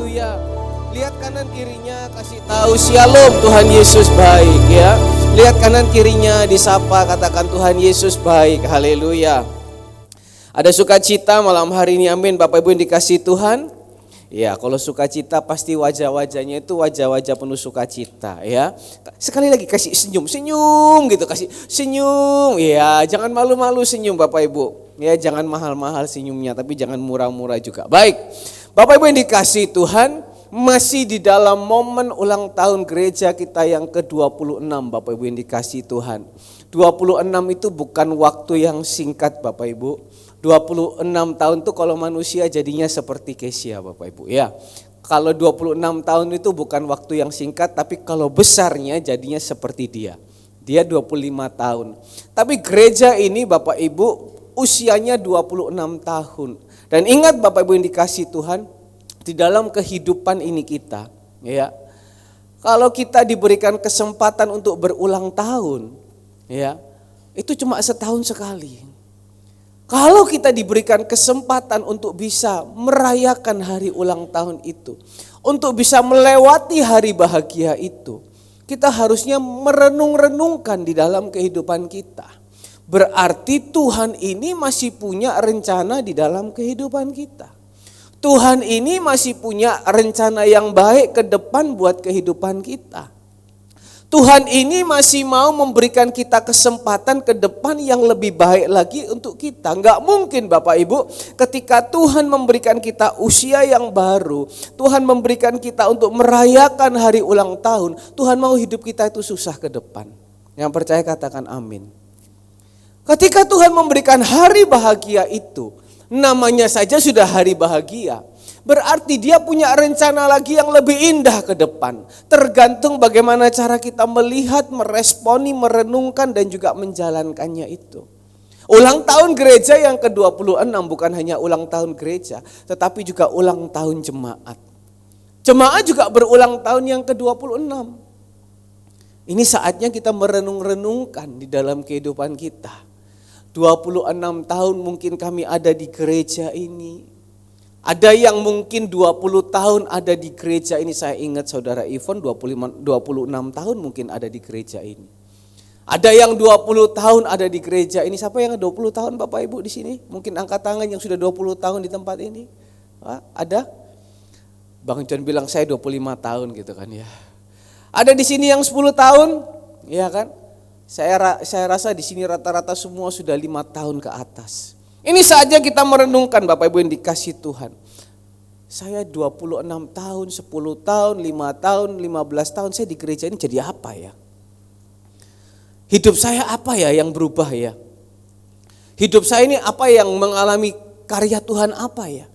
Haleluya. Lihat kanan kirinya, kasih tahu shalom, Tuhan Yesus baik ya. Lihat kanan kirinya, disapa, katakan Tuhan Yesus baik. Haleluya. Ada sukacita malam hari ini, amin. Bapak Ibu yang dikasihi Tuhan. Ya, kalau sukacita pasti wajah-wajahnya itu wajah-wajah penuh sukacita ya. Sekali lagi kasih senyum gitu, kasih senyum. Ya, jangan malu-malu senyum Bapak Ibu. Ya, jangan mahal-mahal senyumnya, tapi jangan murah-murah juga. Baik. Bapak Ibu yang dikasihi Tuhan, masih di dalam momen ulang tahun gereja kita yang ke-26 Bapak Ibu yang dikasihi Tuhan. 26 itu bukan waktu yang singkat Bapak Ibu. 26 tahun itu kalau manusia jadinya seperti Kesia Bapak Ibu ya. Kalau 26 tahun itu bukan waktu yang singkat, tapi kalau besarnya jadinya seperti dia. Dia 25 tahun. Tapi gereja ini Bapak Ibu usianya 26 tahun. Dan ingat Bapak Ibu yang dikasihi Tuhan, di dalam kehidupan ini kita ya. Kalau kita diberikan kesempatan untuk berulang tahun ya, itu cuma setahun sekali. Kalau kita diberikan kesempatan untuk bisa merayakan hari ulang tahun itu, untuk bisa melewati hari bahagia itu, kita harusnya merenung-renungkan di dalam kehidupan kita. Berarti Tuhan ini masih punya rencana di dalam kehidupan kita. Tuhan ini masih punya rencana yang baik ke depan buat kehidupan kita. Tuhan ini masih mau memberikan kita kesempatan ke depan yang lebih baik lagi untuk kita. Enggak mungkin Bapak Ibu ketika Tuhan memberikan kita usia yang baru, Tuhan memberikan kita untuk merayakan hari ulang tahun, Tuhan mau hidup kita itu susah ke depan. Yang percaya katakan amin. Ketika Tuhan memberikan hari bahagia itu, namanya saja sudah hari bahagia. Berarti dia punya rencana lagi yang lebih indah ke depan. Tergantung bagaimana cara kita melihat, meresponi, merenungkan dan juga menjalankannya itu. Ulang tahun gereja yang ke-26 bukan hanya ulang tahun gereja, tetapi juga ulang tahun jemaat. Jemaat juga berulang tahun yang ke-26. Ini saatnya kita merenung-renungkan di dalam kehidupan kita. 26 tahun mungkin kami ada di gereja ini. Ada yang mungkin 20 tahun ada di gereja ini. Saya ingat saudara Ivon 26 tahun mungkin ada di gereja ini. Ada yang 20 tahun ada di gereja ini. Siapa yang 20 tahun Bapak Ibu di sini? Mungkin angkat tangan yang sudah 20 tahun di tempat ini. Ada? Bang John bilang saya 25 tahun gitu kan ya. Ada di sini yang 10 tahun? Iya kan? Saya rasa di sini rata-rata semua sudah 5 tahun ke atas. Ini saja kita merenungkan Bapak Ibu yang dikasihi Tuhan. Saya 26 tahun, 10 tahun, 5 tahun, 15 tahun saya di gereja ini jadi apa ya? Hidup saya apa ya yang berubah ya? Hidup saya ini apa yang mengalami karya Tuhan apa ya?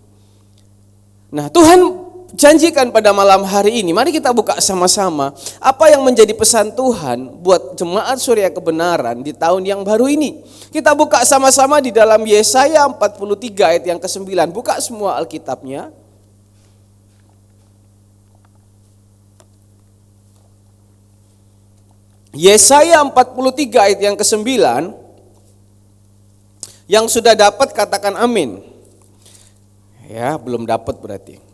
Nah Tuhan janjikan pada malam hari ini, mari kita buka sama-sama apa yang menjadi pesan Tuhan buat jemaat Surya Kebenaran di tahun yang baru ini. Kita buka sama-sama di dalam Yesaya 43 ayat yang ke-9. Buka semua Alkitabnya. Yesaya 43 ayat yang ke-9. Yang sudah dapat katakan amin. Ya, belum dapat berarti.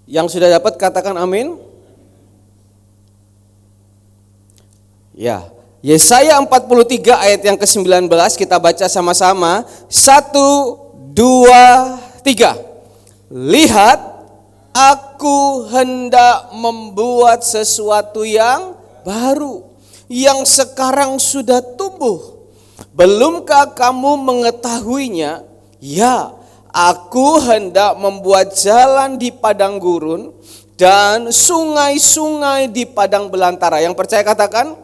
Yang sudah dapat katakan amin. Ya, Yesaya 43 ayat yang ke-19 kita baca sama-sama. 1, 2, 3. Lihat, aku hendak membuat sesuatu yang baru, yang sekarang sudah tumbuh. Belumkah kamu mengetahuinya? Ya, aku hendak membuat jalan di padang gurun dan sungai-sungai di padang belantara. Yang percaya katakan.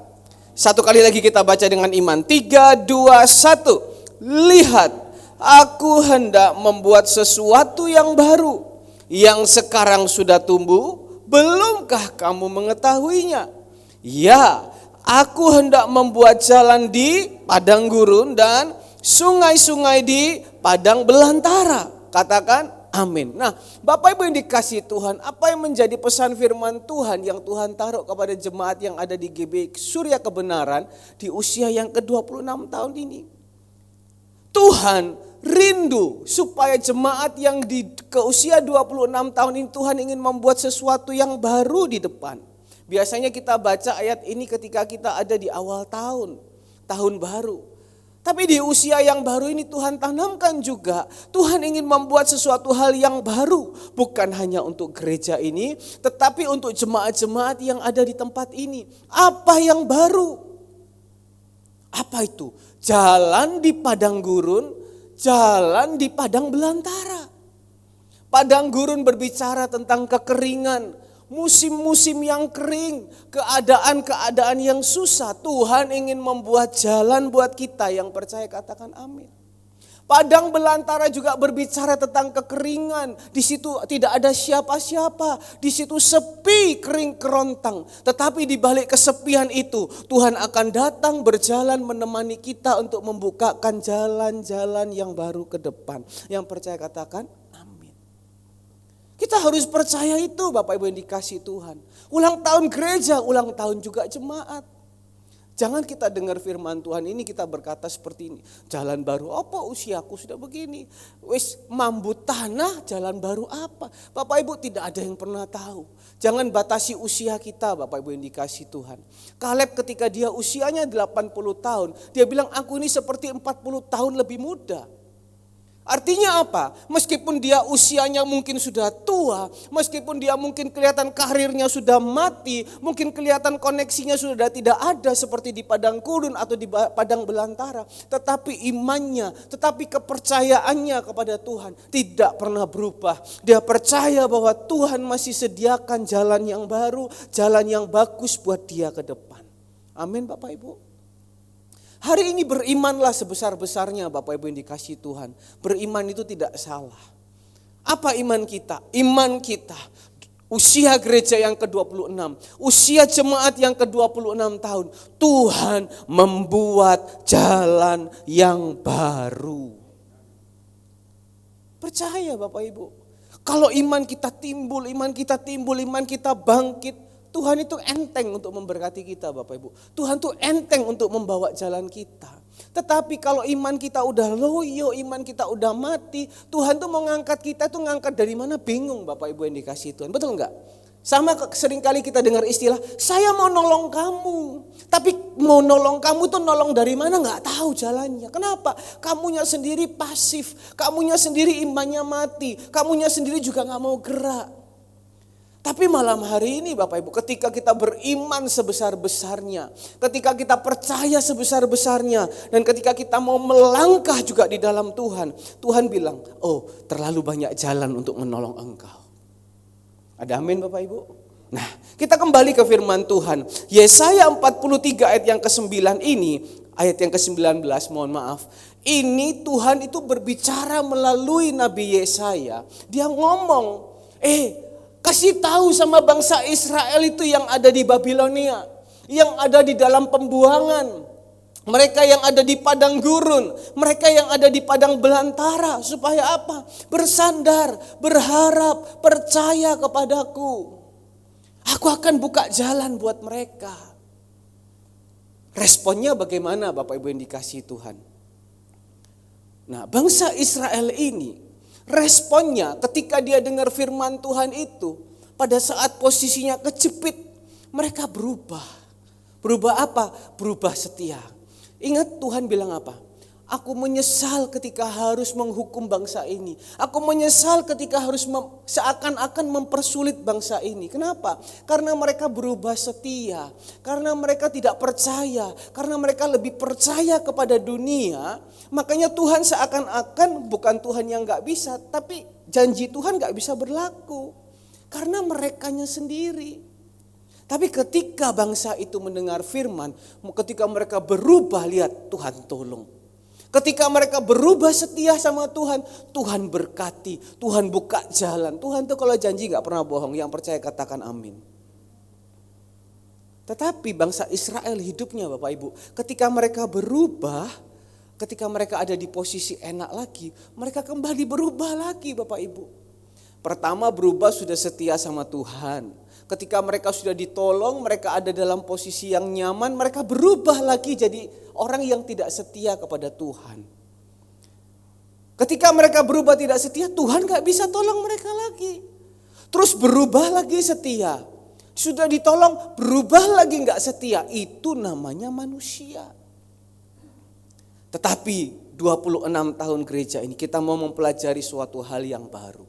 Satu kali lagi kita baca dengan iman. 3, 2, 1. Lihat, aku hendak membuat sesuatu yang baru, yang sekarang sudah tumbuh. Belumkah kamu mengetahuinya? Ya, aku hendak membuat jalan di padang gurun dan sungai-sungai di padang belantara. Katakan amin. Nah, Bapak Ibu yang dikasihi Tuhan, apa yang menjadi pesan firman Tuhan yang Tuhan taruh kepada jemaat yang ada di GBI Surya Kebenaran di usia yang ke-26 tahun ini? Tuhan rindu supaya jemaat yang di ke usia 26 tahun ini Tuhan ingin membuat sesuatu yang baru di depan. Biasanya kita baca ayat ini ketika kita ada di awal tahun baru. Tapi di usia yang baru ini Tuhan tanamkan juga, Tuhan ingin membuat sesuatu hal yang baru. Bukan hanya untuk gereja ini, tetapi untuk jemaat-jemaat yang ada di tempat ini. Apa yang baru? Apa itu? Jalan di padang gurun, jalan di padang belantara. Padang gurun berbicara tentang kekeringan, musim-musim yang kering, keadaan-keadaan yang susah. Tuhan ingin membuat jalan buat kita yang percaya, katakan amin. Padang belantara juga berbicara tentang kekeringan. Di situ tidak ada siapa-siapa. Di situ sepi, kering kerontang. Tetapi di balik kesepian itu, Tuhan akan datang berjalan menemani kita untuk membukakan jalan-jalan yang baru ke depan. Yang percaya katakan amin. Kita harus percaya itu Bapak Ibu yang dikasihi Tuhan. Ulang tahun gereja, ulang tahun juga jemaat. Jangan kita dengar firman Tuhan ini kita berkata seperti ini. Jalan baru apa, usiaku sudah begini. Wis mambu tanah, jalan baru apa. Bapak Ibu tidak ada yang pernah tahu. Jangan batasi usia kita Bapak Ibu yang dikasihi Tuhan. Kaleb ketika dia usianya 80 tahun. Dia bilang aku ini seperti 40 tahun lebih muda. Artinya apa? Meskipun dia usianya mungkin sudah tua, meskipun dia mungkin kelihatan karirnya sudah mati, mungkin kelihatan koneksinya sudah tidak ada seperti di padang gurun atau di padang belantara. Tetapi imannya, tetapi kepercayaannya kepada Tuhan tidak pernah berubah. Dia percaya bahwa Tuhan masih sediakan jalan yang baru, jalan yang bagus buat dia ke depan. Amin Bapak Ibu. Hari ini berimanlah sebesar-besarnya Bapak Ibu yang dikasihi Tuhan. Beriman itu tidak salah. Apa iman kita? Iman kita usia gereja yang ke-26, usia jemaat yang ke-26 tahun. Tuhan membuat jalan yang baru. Percaya Bapak Ibu. Kalau iman kita timbul, iman kita bangkit. Tuhan itu enteng untuk memberkati kita Bapak Ibu. Tuhan itu enteng untuk membawa jalan kita. Tetapi kalau iman kita udah loyo, iman kita udah mati, Tuhan tuh mau ngangkat kita tuh ngangkat dari mana bingung Bapak Ibu yang dikasihi Tuhan. Betul enggak? Sama seringkali kita dengar istilah, saya mau nolong kamu. Tapi mau nolong kamu tuh nolong dari mana enggak tahu jalannya. Kenapa? Kamunya sendiri pasif, kamunya sendiri imannya mati, kamunya sendiri juga enggak mau gerak. Tapi malam hari ini Bapak Ibu, ketika kita beriman sebesar-besarnya, ketika kita percaya sebesar-besarnya, dan ketika kita mau melangkah juga di dalam Tuhan, Tuhan bilang, oh terlalu banyak jalan untuk menolong engkau. Ada amin Bapak Ibu? Nah kita kembali ke firman Tuhan. Yesaya 43 ayat yang ke-9 ini, ayat yang ke-19 mohon maaf. Ini Tuhan itu berbicara melalui Nabi Yesaya. Dia ngomong, kasih tahu sama bangsa Israel itu yang ada di Babilonia, yang ada di dalam pembuangan, mereka yang ada di padang gurun, mereka yang ada di padang belantara, supaya apa? Bersandar, berharap, percaya kepadaku. Aku akan buka jalan buat mereka. Responnya bagaimana Bapak Ibu yang dikasihi Tuhan? Nah, bangsa Israel ini responnya ketika dia dengar firman Tuhan itu, pada saat posisinya kejepit, mereka berubah. Berubah apa? Berubah setia. Ingat Tuhan bilang apa? Aku menyesal ketika harus menghukum bangsa ini. Aku menyesal ketika harus seakan-akan mempersulit bangsa ini. Kenapa? Karena mereka berubah setia. Karena mereka tidak percaya. Karena mereka lebih percaya kepada dunia. Makanya Tuhan seakan-akan bukan Tuhan yang gak bisa. Tapi janji Tuhan gak bisa berlaku. Karena merekanya sendiri. Tapi ketika bangsa itu mendengar firman. Ketika mereka berubah, lihat Tuhan tolong. Ketika mereka berubah setia sama Tuhan, Tuhan berkati, Tuhan buka jalan. Tuhan tuh kalau janji gak pernah bohong, yang percaya katakan amin. Tetapi bangsa Israel hidupnya Bapak Ibu, ketika mereka berubah, ketika mereka ada di posisi enak lagi, mereka kembali berubah lagi Bapak Ibu. Pertama berubah sudah setia sama Tuhan. Ketika mereka sudah ditolong, mereka ada dalam posisi yang nyaman, mereka berubah lagi jadi orang yang tidak setia kepada Tuhan. Ketika mereka berubah tidak setia, Tuhan gak bisa tolong mereka lagi. Terus berubah lagi setia. Sudah ditolong, berubah lagi gak setia. Itu namanya manusia. Tetapi 26 tahun gereja ini kita mau mempelajari suatu hal yang baru.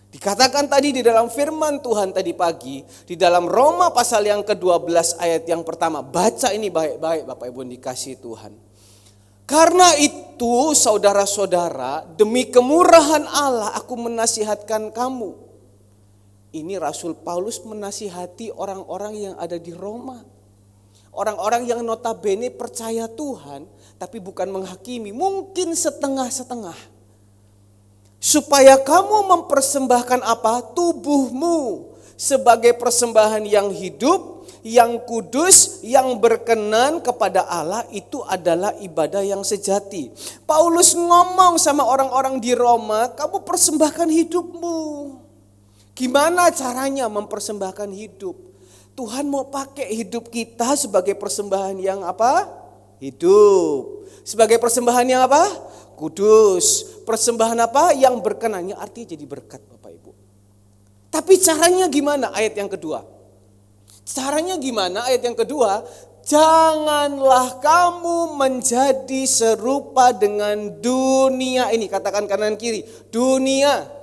Dikatakan tadi di dalam firman Tuhan tadi pagi, di dalam Roma pasal yang ke-12 ayat yang pertama. Baca ini baik-baik Bapak Ibu dikasih Tuhan. Karena itu saudara-saudara, demi kemurahan Allah aku menasihatkan kamu. Ini Rasul Paulus menasihati orang-orang yang ada di Roma. Orang-orang yang notabene percaya Tuhan, tapi bukan menghakimi, mungkin setengah-setengah. Supaya kamu mempersembahkan apa? Tubuhmu sebagai persembahan yang hidup, yang kudus, yang berkenan kepada Allah, itu adalah ibadah yang sejati. Paulus ngomong sama orang-orang di Roma, kamu persembahkan hidupmu. Gimana caranya mempersembahkan hidup? Tuhan mau pakai hidup kita sebagai persembahan yang apa? Hidup. Sebagai persembahan yang apa? Kudus. Persembahan apa? Yang berkenannya artinya jadi berkat Bapak Ibu. Tapi caranya gimana? Ayat yang kedua. Caranya gimana? Ayat yang kedua. Janganlah kamu menjadi serupa dengan dunia ini. Katakan kanan kiri. Dunia.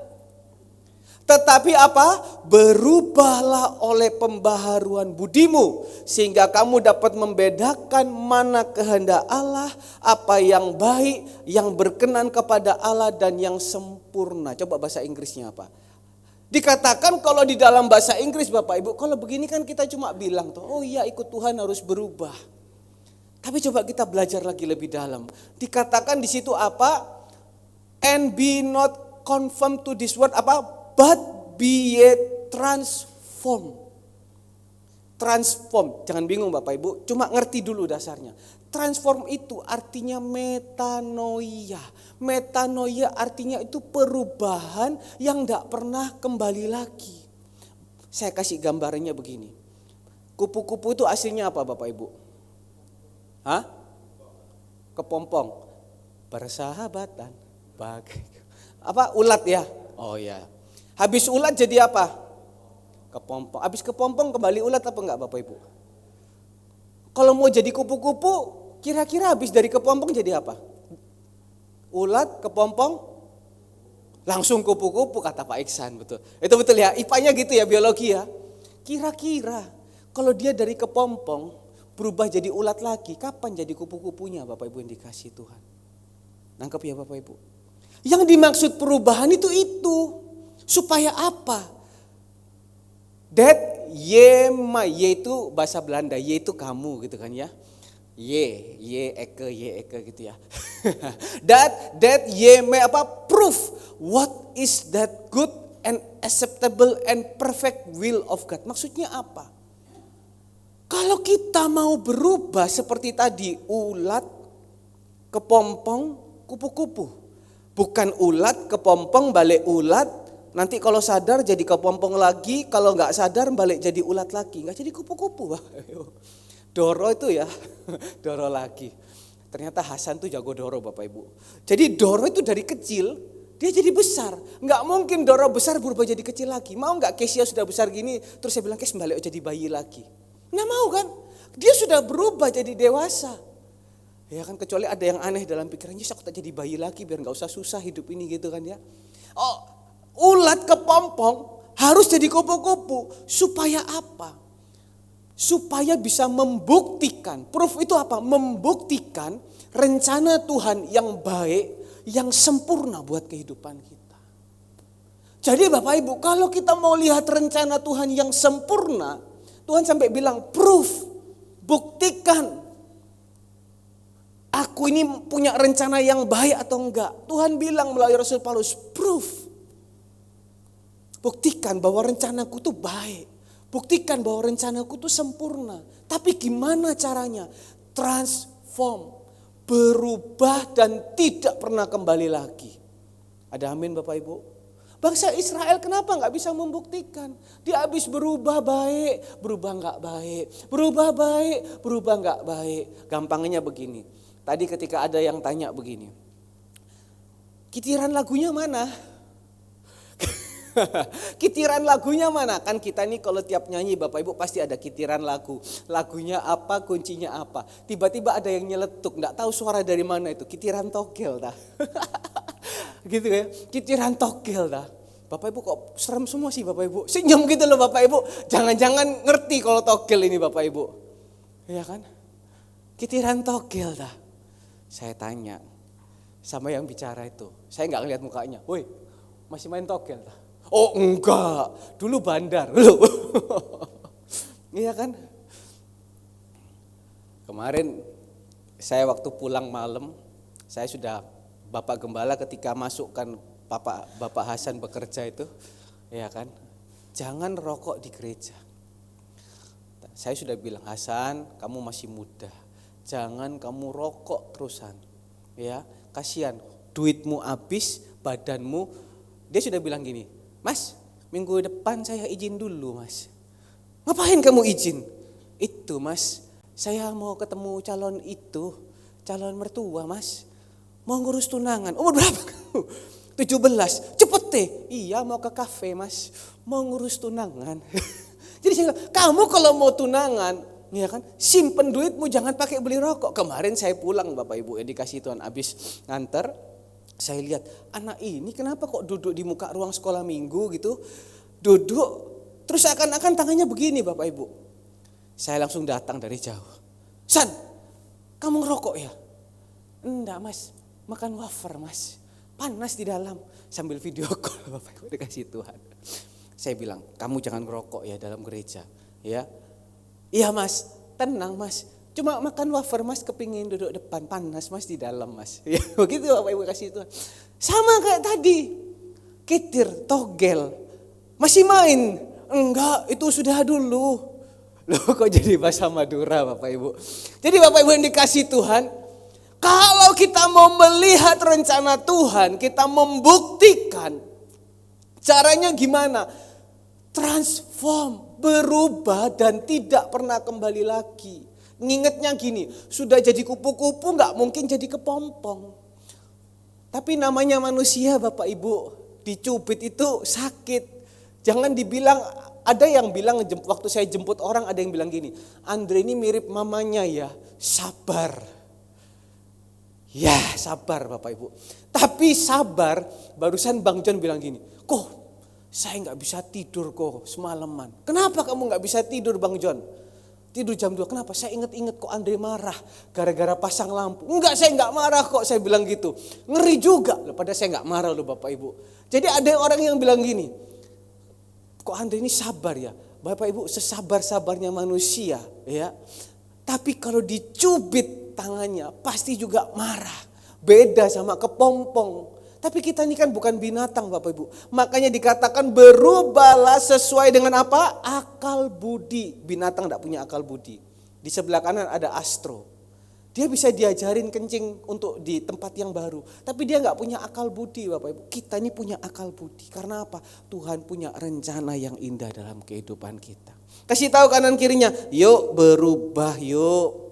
Tetapi apa? Berubahlah oleh pembaharuan budimu. Sehingga kamu dapat membedakan mana kehendak Allah, apa yang baik, yang berkenan kepada Allah dan yang sempurna. Coba bahasa Inggrisnya apa? Dikatakan kalau di dalam bahasa Inggris Bapak Ibu, kalau begini kan kita cuma bilang tuh, oh iya ikut Tuhan harus berubah. Tapi coba kita belajar lagi lebih dalam. Dikatakan di situ apa? And be not conformed to this world apa? But be ye transformed. Transform, jangan bingung Bapak Ibu, cuma ngerti dulu dasarnya. Transform itu artinya metanoia. Metanoia artinya itu perubahan yang tidak pernah kembali lagi. Saya kasih gambarannya begini. Kupu-kupu itu aslinya apa Bapak Ibu? Hah? Kepompong. Persahabatan. Apa? Ulat ya? Oh ya. Habis ulat jadi apa? Kepompong. Habis kepompong kembali ulat apa enggak Bapak Ibu? Kalau mau jadi kupu-kupu, kira-kira habis dari kepompong jadi apa? Ulat, kepompong, langsung kupu-kupu kata Pak Iksan, betul. Itu betul ya, IPA-nya gitu ya, biologi ya. Kira-kira kalau dia dari kepompong berubah jadi ulat lagi, kapan jadi kupu-kupunya Bapak Ibu yang dikasih Tuhan? Nangkep ya Bapak Ibu? Yang dimaksud perubahan itu. Supaya apa? That ye itu bahasa Belanda, ye itu kamu gitu kan ya. Ye eke gitu ya. that ye apa? Proof what is that good and acceptable and perfect will of God. Maksudnya apa? Kalau kita mau berubah seperti tadi, ulat, kepompong, kupu-kupu. Bukan ulat, kepompong, balik ulat. Nanti kalau sadar jadi kepompong lagi, kalau nggak sadar balik jadi ulat lagi, nggak jadi kupu-kupu. Doro itu ya, Doro lagi. Ternyata Hasan tuh jago Doro Bapak Ibu. Jadi Doro itu dari kecil dia jadi besar. Nggak mungkin Doro besar berubah jadi kecil lagi. Mau nggak Kesia sudah besar gini, terus saya bilang Kes balik jadi bayi lagi. Nggak mau kan? Dia sudah berubah jadi dewasa. Ya kan kecuali ada yang aneh dalam pikirannya, aku tak jadi bayi lagi biar nggak usah susah hidup ini gitu kan ya. Oh. Ulat kepompong harus jadi kupu-kupu. Supaya apa? Supaya bisa membuktikan. Proof itu apa? Membuktikan rencana Tuhan yang baik, yang sempurna buat kehidupan kita. Jadi Bapak Ibu, kalau kita mau lihat rencana Tuhan yang sempurna, Tuhan sampai bilang proof, buktikan. Aku ini punya rencana yang baik atau enggak. Tuhan bilang melalui Rasul Paulus, proof. Buktikan bahwa rencanaku itu baik. Buktikan bahwa rencanaku itu sempurna. Tapi gimana caranya? Transform. berubah dan tidak pernah kembali lagi. Ada amin Bapak Ibu? Bangsa Israel kenapa nggak bisa membuktikan? Dia habis berubah baik, berubah nggak baik, berubah baik, berubah nggak baik. Gampangnya begini, tadi ketika ada yang tanya begini, kitiran lagunya mana? Kitiran lagunya mana? Kan kita nih kalau tiap nyanyi Bapak Ibu pasti ada kitiran lagu. Lagunya apa, kuncinya apa. Tiba-tiba ada yang nyeletuk, gak tahu suara dari mana itu. Kitiran togel dah. Gitu ya, kitiran togel dah. Bapak Ibu kok serem semua sih Bapak Ibu. Senyum gitu loh Bapak Ibu. Jangan-jangan ngerti kalau togel ini Bapak Ibu. Iya kan? Kitiran togel dah. Saya tanya sama yang bicara itu. Saya gak ngeliat mukanya. Woi, masih main togel dah? Oh enggak, dulu bandar. Iya kan? Kemarin saya waktu pulang malam, saya sudah Bapak Gembala ketika masukkan Bapak Hasan bekerja itu, ya kan? Jangan rokok di gereja. Saya sudah bilang, Hasan, kamu masih muda. Jangan kamu rokok terusan. Ya, kasihan, duitmu habis, badanmu. Dia sudah bilang gini, Mas, minggu depan saya izin dulu Mas. Ngapain kamu izin? Itu Mas, saya mau ketemu calon mertua Mas. Mau ngurus tunangan. Umur berapa kamu? 17. Cepet deh. Iya mau ke kafe Mas. Mau ngurus tunangan. Jadi saya bilang, kamu kalau mau tunangan, ya kan, simpen duitmu, jangan pakai beli rokok. Kemarin saya pulang Bapak Ibu, dikasih Tuhan habis nganter. Saya lihat anak ini kenapa kok duduk di muka ruang sekolah minggu gitu. Duduk terus akan-akan tangannya begini Bapak Ibu. Saya langsung datang dari jauh. San, kamu ngerokok ya? Enggak Mas, makan wafer Mas. Panas di dalam. Sambil video call Bapak Ibu dikasih Tuhan. Saya bilang, kamu jangan ngerokok ya dalam gereja. Ya, iya Mas, tenang Mas. Cuma makan wafer Mas, kepingin duduk depan, panas Mas di dalam Mas. Ya, begitu Bapak Ibu kasih Tuhan. Sama kayak tadi, kitir, togel, masih main? Enggak, itu sudah dulu. Loh kok jadi bahasa Madura Bapak Ibu. Jadi Bapak Ibu yang dikasih Tuhan, kalau kita mau melihat rencana Tuhan, kita membuktikan, caranya gimana? Transform, berubah dan tidak pernah kembali lagi. Ngingetnya gini, sudah jadi kupu-kupu gak mungkin jadi kepompong. Tapi namanya manusia Bapak Ibu, dicubit itu sakit. Jangan dibilang, ada yang bilang waktu saya jemput orang ada yang bilang gini, Andre ini mirip mamanya ya, sabar. Ya sabar Bapak Ibu. Tapi sabar, barusan Bang John bilang gini, kok saya gak bisa tidur kok semalaman. Kenapa kamu gak bisa tidur Bang John? Tidur jam 2, kenapa? Saya inget-inget kok Andre marah gara-gara pasang lampu. Enggak, saya enggak marah kok, saya bilang gitu. Ngeri juga, padahal saya enggak marah loh Bapak Ibu. Jadi ada orang yang bilang gini, kok Andre ini sabar ya? Bapak Ibu, sesabar-sabarnya manusia ya. Tapi kalau dicubit tangannya pasti juga marah. Beda sama kepompong. Tapi kita ini kan bukan binatang Bapak Ibu. Makanya dikatakan berubahlah sesuai dengan apa? Akal budi. Binatang tidak punya akal budi. Di sebelah kanan ada Astro. Dia bisa diajarin kencing untuk di tempat yang baru. Tapi dia gak punya akal budi Bapak Ibu. Kita ini punya akal budi. Karena apa? Tuhan punya rencana yang indah dalam kehidupan kita. Kasih tahu kanan kirinya, yuk berubah yuk.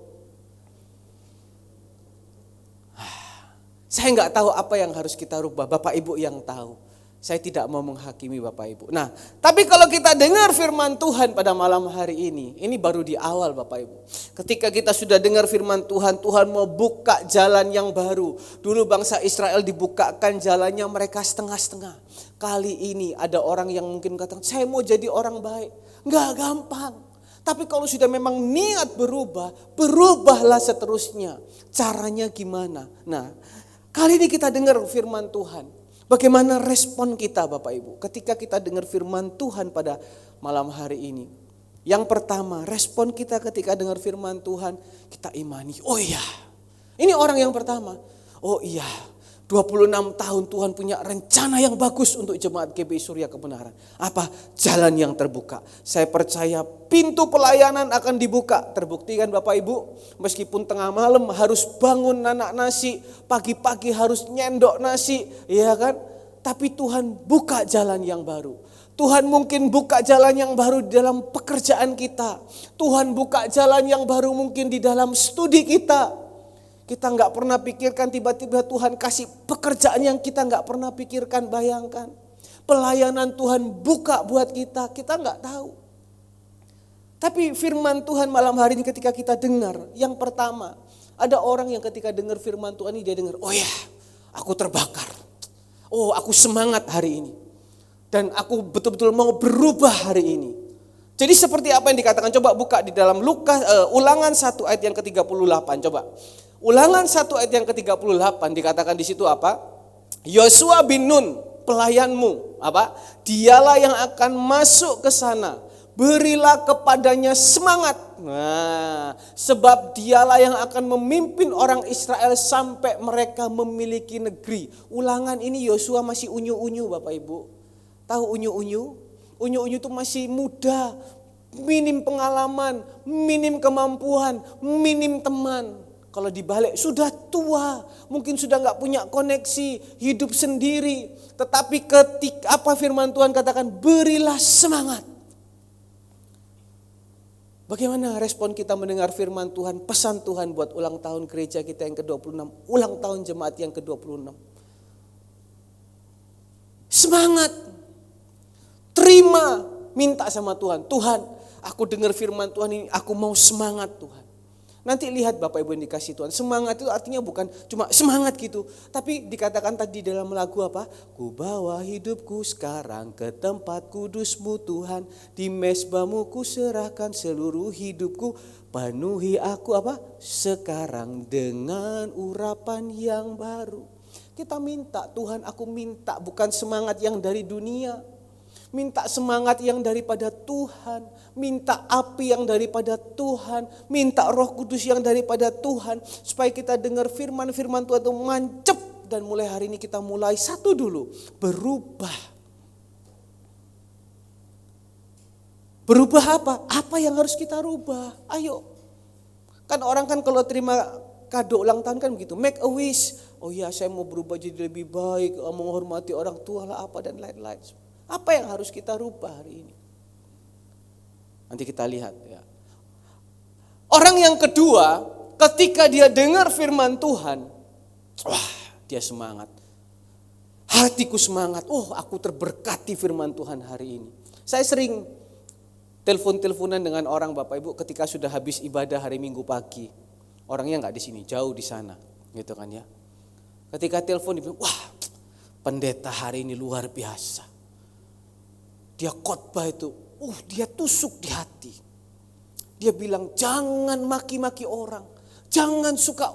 Saya nggak tahu apa yang harus kita rubah, Bapak Ibu yang tahu. Saya tidak mau menghakimi Bapak Ibu. Nah, tapi kalau kita dengar firman Tuhan pada malam hari ini baru di awal Bapak Ibu. Ketika kita sudah dengar firman Tuhan, Tuhan mau buka jalan yang baru. Dulu bangsa Israel dibukakan jalannya mereka setengah-setengah. Kali ini ada orang yang mungkin katakan, saya mau jadi orang baik. Nggak gampang. Tapi kalau sudah memang niat berubah, berubahlah seterusnya. Caranya gimana? Nah, kali ini kita dengar firman Tuhan. Bagaimana respon kita Bapak Ibu ketika kita dengar firman Tuhan pada malam hari ini? Yang pertama, respon kita ketika dengar firman Tuhan, kita imani. Oh iya, ini orang yang pertama. Oh iya, 26 tahun Tuhan punya rencana yang bagus untuk jemaat GBI Surya Kebenaran. Apa? Jalan yang terbuka. Saya percaya pintu pelayanan akan dibuka. Terbukti kan Bapak Ibu? Meskipun tengah malam harus bangun nanak nasi, pagi-pagi harus nyendok nasi, ya kan? Tapi Tuhan buka jalan yang baru. Tuhan mungkin buka jalan yang baru di dalam pekerjaan kita. Tuhan buka jalan yang baru mungkin di dalam studi kita. Kita nggak pernah pikirkan, tiba-tiba Tuhan kasih pekerjaan yang kita nggak pernah pikirkan, bayangkan. Pelayanan Tuhan buka buat kita nggak tahu. Tapi firman Tuhan malam hari ini ketika kita dengar, yang pertama, ada orang yang ketika dengar firman Tuhan ini dia dengar, oh ya, aku terbakar. Oh, aku semangat hari ini. Dan aku betul-betul mau berubah hari ini. Jadi seperti apa yang dikatakan, coba buka di dalam Ulangan 1 ayat yang ke-38, coba. Ulangan 1 ayat yang ke-38 dikatakan di situ apa? Yosua bin Nun, pelayanmu, apa? Dialah yang akan masuk ke sana. Berilah kepadanya semangat. Nah, sebab dialah yang akan memimpin orang Israel sampai mereka memiliki negeri. Ulangan ini Yosua masih unyu-unyu Bapak Ibu. Tahu unyu-unyu? Unyu-unyu itu masih muda, minim pengalaman, minim kemampuan, minim teman. Kalau dibalik sudah tua, mungkin sudah nggak punya koneksi, hidup sendiri. Tetapi ketika apa firman Tuhan katakan, berilah semangat. Bagaimana respon kita mendengar firman Tuhan, pesan Tuhan buat ulang tahun gereja kita yang ke-26, ulang tahun jemaat yang ke-26. Semangat, terima, minta sama Tuhan. Tuhan, aku dengar firman Tuhan ini, aku mau semangat Tuhan. Nanti lihat Bapak Ibu yang dikasih Tuhan. Semangat itu artinya bukan cuma semangat gitu. Tapi dikatakan tadi dalam lagu apa? Ku bawa hidupku sekarang ke tempat kudus-Mu Tuhan. Di mezbamu ku serahkan seluruh hidupku. Penuhi aku apa? Sekarang dengan urapan yang baru. Kita minta, Tuhan aku minta bukan semangat yang dari dunia. Minta semangat yang daripada Tuhan, minta api yang daripada Tuhan, minta Roh Kudus yang daripada Tuhan, supaya kita dengar firman-firman Tuhan itu mancep, dan mulai hari ini kita mulai satu dulu, berubah. Berubah apa? Apa yang harus kita rubah? Ayo. Kan orang kan kalau terima kado ulang tahun kan begitu, make a wish. Oh ya, saya mau berubah jadi lebih baik, menghormati orang tua lah apa dan lain-lain. Apa yang harus kita rubah hari ini? Nanti kita lihat ya. Orang yang kedua, ketika dia dengar firman Tuhan, wah, dia semangat. Hatiku semangat. Oh, aku terberkati firman Tuhan hari ini. Saya sering telepon-teleponan dengan orang Bapak Ibu ketika sudah habis ibadah hari Minggu pagi. Orangnya enggak di sini, jauh di sana, gitu kan ya. Ketika telepon dia bilang, "Wah, pendeta hari ini luar biasa." Dia khotbah itu, dia tusuk di hati. Dia bilang jangan maki-maki orang, jangan suka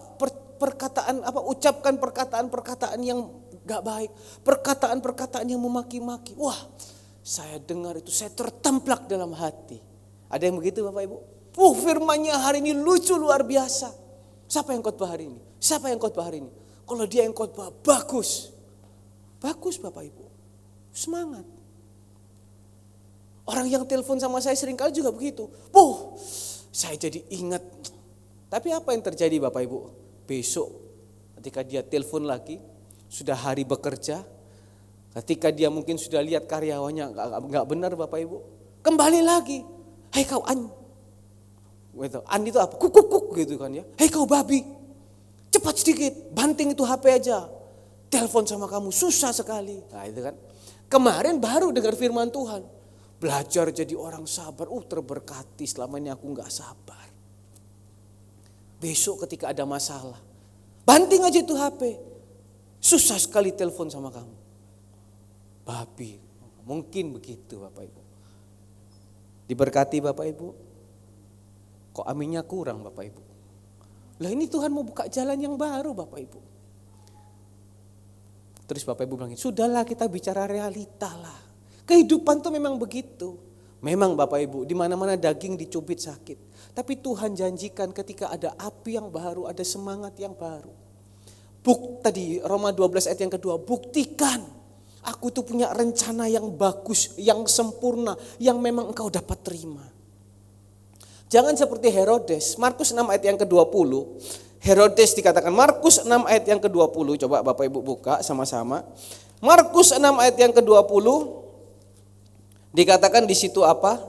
perkataan ucapkan perkataan-perkataan yang gak baik, perkataan-perkataan yang memaki-maki. Wah, saya dengar itu, saya tertemplak dalam hati. Ada yang begitu Bapak Ibu? Firmannya hari ini lucu luar biasa. Siapa yang khotbah hari ini? Siapa yang khotbah hari ini? Kalau dia yang khotbah bagus, bagus Bapak Ibu, semangat. Orang yang telepon sama saya seringkali juga begitu. Saya jadi ingat. Tapi apa yang terjadi Bapak Ibu? Besok ketika dia telepon lagi, sudah hari bekerja, ketika dia mungkin sudah lihat karyawannya enggak benar Bapak Ibu, kembali lagi. Hei kau An. An itu apa? Kuk gitu kan ya. Hei kau babi. Cepat sedikit, banting itu HP aja. Telepon sama kamu susah sekali. Nah, itu kan. Kemarin baru dengar firman Tuhan. Belajar jadi orang sabar, terberkati, selama ini aku gak sabar. Besok ketika ada masalah, banting aja itu HP. Susah sekali telepon sama kamu. Babi, mungkin begitu Bapak Ibu. Diberkati Bapak Ibu. Kok aminnya kurang Bapak Ibu? Lah ini Tuhan mau buka jalan yang baru Bapak Ibu. Terus Bapak Ibu bilang, sudahlah kita bicara realita lah. Kehidupan tuh memang begitu. Memang Bapak Ibu, di mana-mana daging dicubit sakit. Tapi Tuhan janjikan ketika ada api yang baru, ada semangat yang baru. Tadi Roma 12 ayat yang kedua, buktikan aku tuh punya rencana yang bagus, yang sempurna, yang memang engkau dapat terima. Jangan seperti Herodes. Markus 6 ayat yang ke-20. Herodes dikatakan Markus 6 ayat yang ke-20. Coba Bapak Ibu buka sama-sama. Markus 6 ayat yang ke-20. Dikatakan di situ apa?